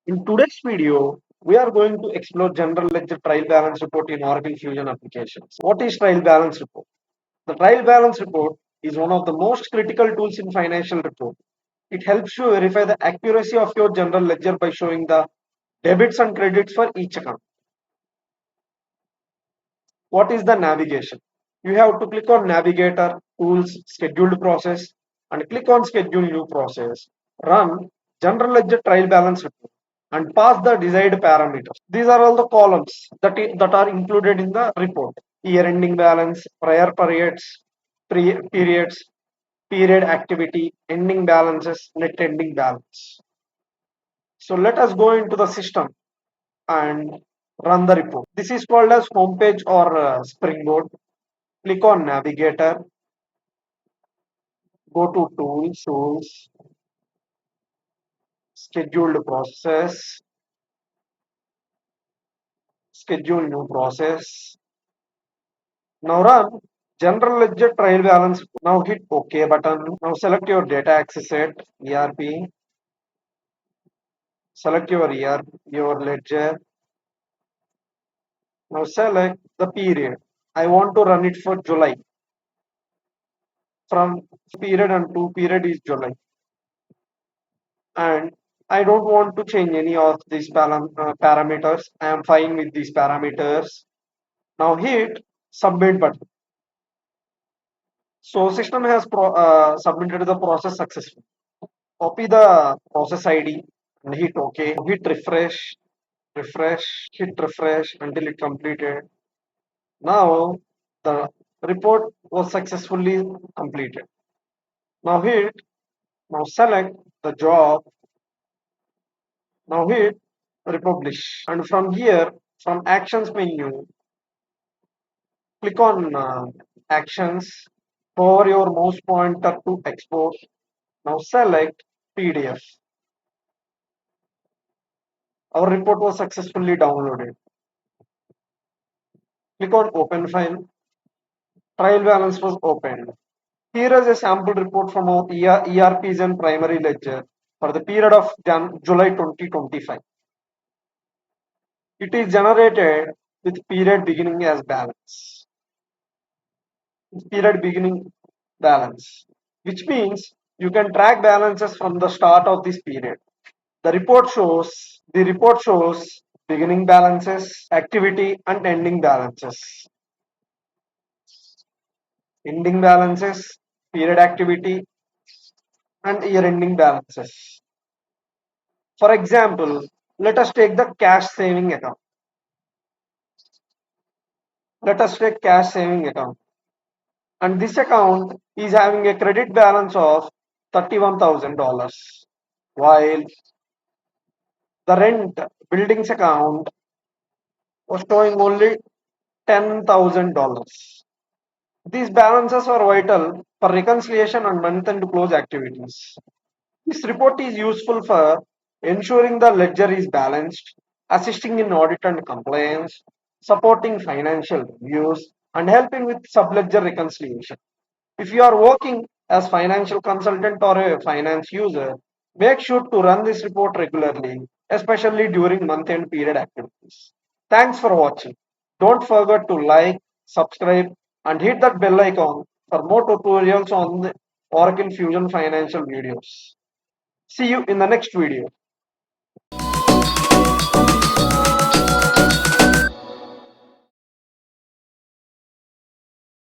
In today's video, we are going to explore general ledger trial balance report in Oracle Fusion applications. What is trial balance report? The trial balance report is one of the most critical tools in financial report. It helps you verify the accuracy of your general ledger by showing the debits and credits for each account. What is the navigation? You have to click on navigator, tools, scheduled process, and click on schedule new process. Run general ledger trial balance report and pass the desired parameters. These are all the columns that are included in the report. Year ending balance, prior periods, periods, period activity, ending balances, net ending balance. So let us go into the system and run the report. This is called as homepage or springboard. Click on navigator, go to tools, scheduled process, schedule new process. Now run general ledger trial balance. Now hit OK button. Now select your data access set, ERP. Select your ERP, your ledger. Now select the period. I want to run it for July. From period and to period is July. And I don't want to change any of these parameters. I am fine with these parameters. Now hit submit button. So system has submitted the process successfully. Copy the process ID and hit OK. Hit refresh, hit refresh until it completed. Now the report was successfully completed. Now select the job. Now hit republish. And from here, from actions menu, click on actions, hover your mouse pointer to export. Now select PDF. Our report was successfully downloaded. Click on open file. Trial balance was opened. Here is a sample report from our ERPs and primary ledger for the period of July 2025. It is generated with period beginning as balance. Period beginning balance, which means you can track balances from the start of this period. The report shows beginning balances, activity, and ending balances. Ending balances, period activity, and year ending balances. For example, let us take the cash saving account. Let us take cash saving account. And this account is having a credit balance of $31,000, while the rent buildings account was showing only $10,000. These balances are vital for reconciliation and month-end close activities. This report is useful for ensuring the ledger is balanced, assisting in audit and compliance, supporting financial reviews, and helping with subledger reconciliation. If you are working as financial consultant or a finance user, make sure to run this report regularly, especially during month-end period activities. Thanks for watching. Don't forget to like, subscribe, and hit that bell icon for more tutorials on the Oracle Fusion financial videos. See you in the next video.